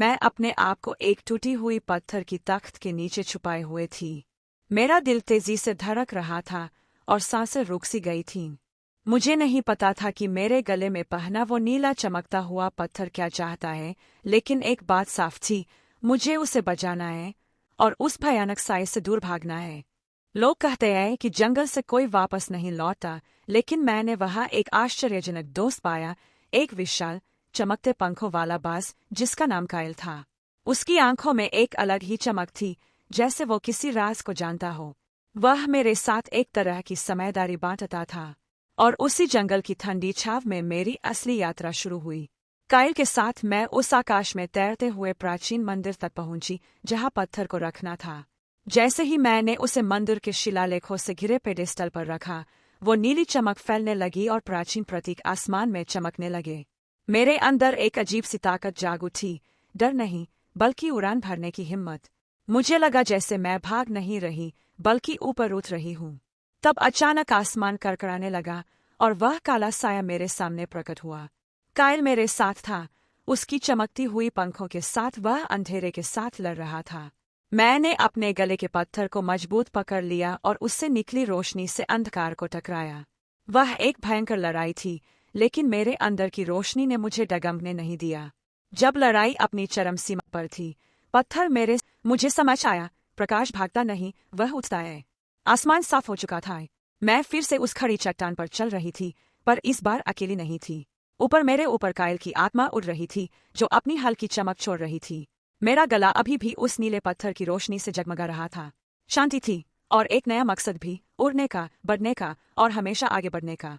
मैं अपने आप को एक टूटी हुई पत्थर की तख्त के नीचे छुपाए हुए थी। मेरा दिल तेजी से धड़क रहा था और सांसें रुक सी गई थीं। मुझे नहीं पता था कि मेरे गले में पहना वो नीला चमकता हुआ पत्थर क्या चाहता है, लेकिन एक बात साफ थी, मुझे उसे बचाना है और उस भयानक साए से दूर भागना है। लोग कहते हैं कि जंगल से कोई वापस नहीं लौटा, लेकिन मैंने वहां एक आश्चर्यजनक दोस्त पाया, एक विशाल चमकते पंखों वाला बाज जिसका नाम कायल था। उसकी आंखों में एक अलग ही चमक थी, जैसे वो किसी राज को जानता हो। वह मेरे साथ एक तरह की समझदारी बांटता था और उसी जंगल की ठंडी छाव में मेरी असली यात्रा शुरू हुई। कायल के साथ मैं उस आकाश में तैरते हुए प्राचीन मंदिर तक पहुंची जहां पत्थर को रखना था। जैसे ही मैंने उसे मंदिर के शिलालेखों से घिरे पेडेस्टल पर रखा, वो नीली चमक फैलने लगी और प्राचीन प्रतीक आसमान में चमकने लगे। मेरे अंदर एक अजीब सी ताकत जाग उठी, डर नहीं बल्कि उड़ान भरने की हिम्मत। मुझे लगा जैसे मैं भाग नहीं रही बल्कि ऊपर उठ रही हूँ। तब अचानक आसमान कड़कड़ाने लगा और वह काला साया मेरे सामने प्रकट हुआ। कायल मेरे साथ था, उसकी चमकती हुई पंखों के साथ वह अंधेरे के साथ लड़ रहा था। मैंने अपने गले के पत्थर को मजबूत पकड़ लिया और उससे निकली रोशनी से अंधकार को टकराया। वह एक भयंकर लड़ाई थी, लेकिन मेरे अंदर की रोशनी ने मुझे डगमगने नहीं दिया। जब लड़ाई अपनी चरम सीमा पर थी, पत्थर मुझे समझ आया, प्रकाश भागता नहीं, वह उठता है। आसमान साफ हो चुका था। मैं फिर से उस खड़ी चट्टान पर चल रही थी, पर इस बार अकेली नहीं थी। ऊपर मेरे ऊपर कायल की आत्मा उड़ रही थी, जो अपनी हल्की चमक छोड़ रही थी। मेरा गला अभी भी उस नीले पत्थर की रोशनी से जगमगा रहा था। शांति थी और एक नया मकसद भी, उड़ने का, बढ़ने का और हमेशा आगे बढ़ने का।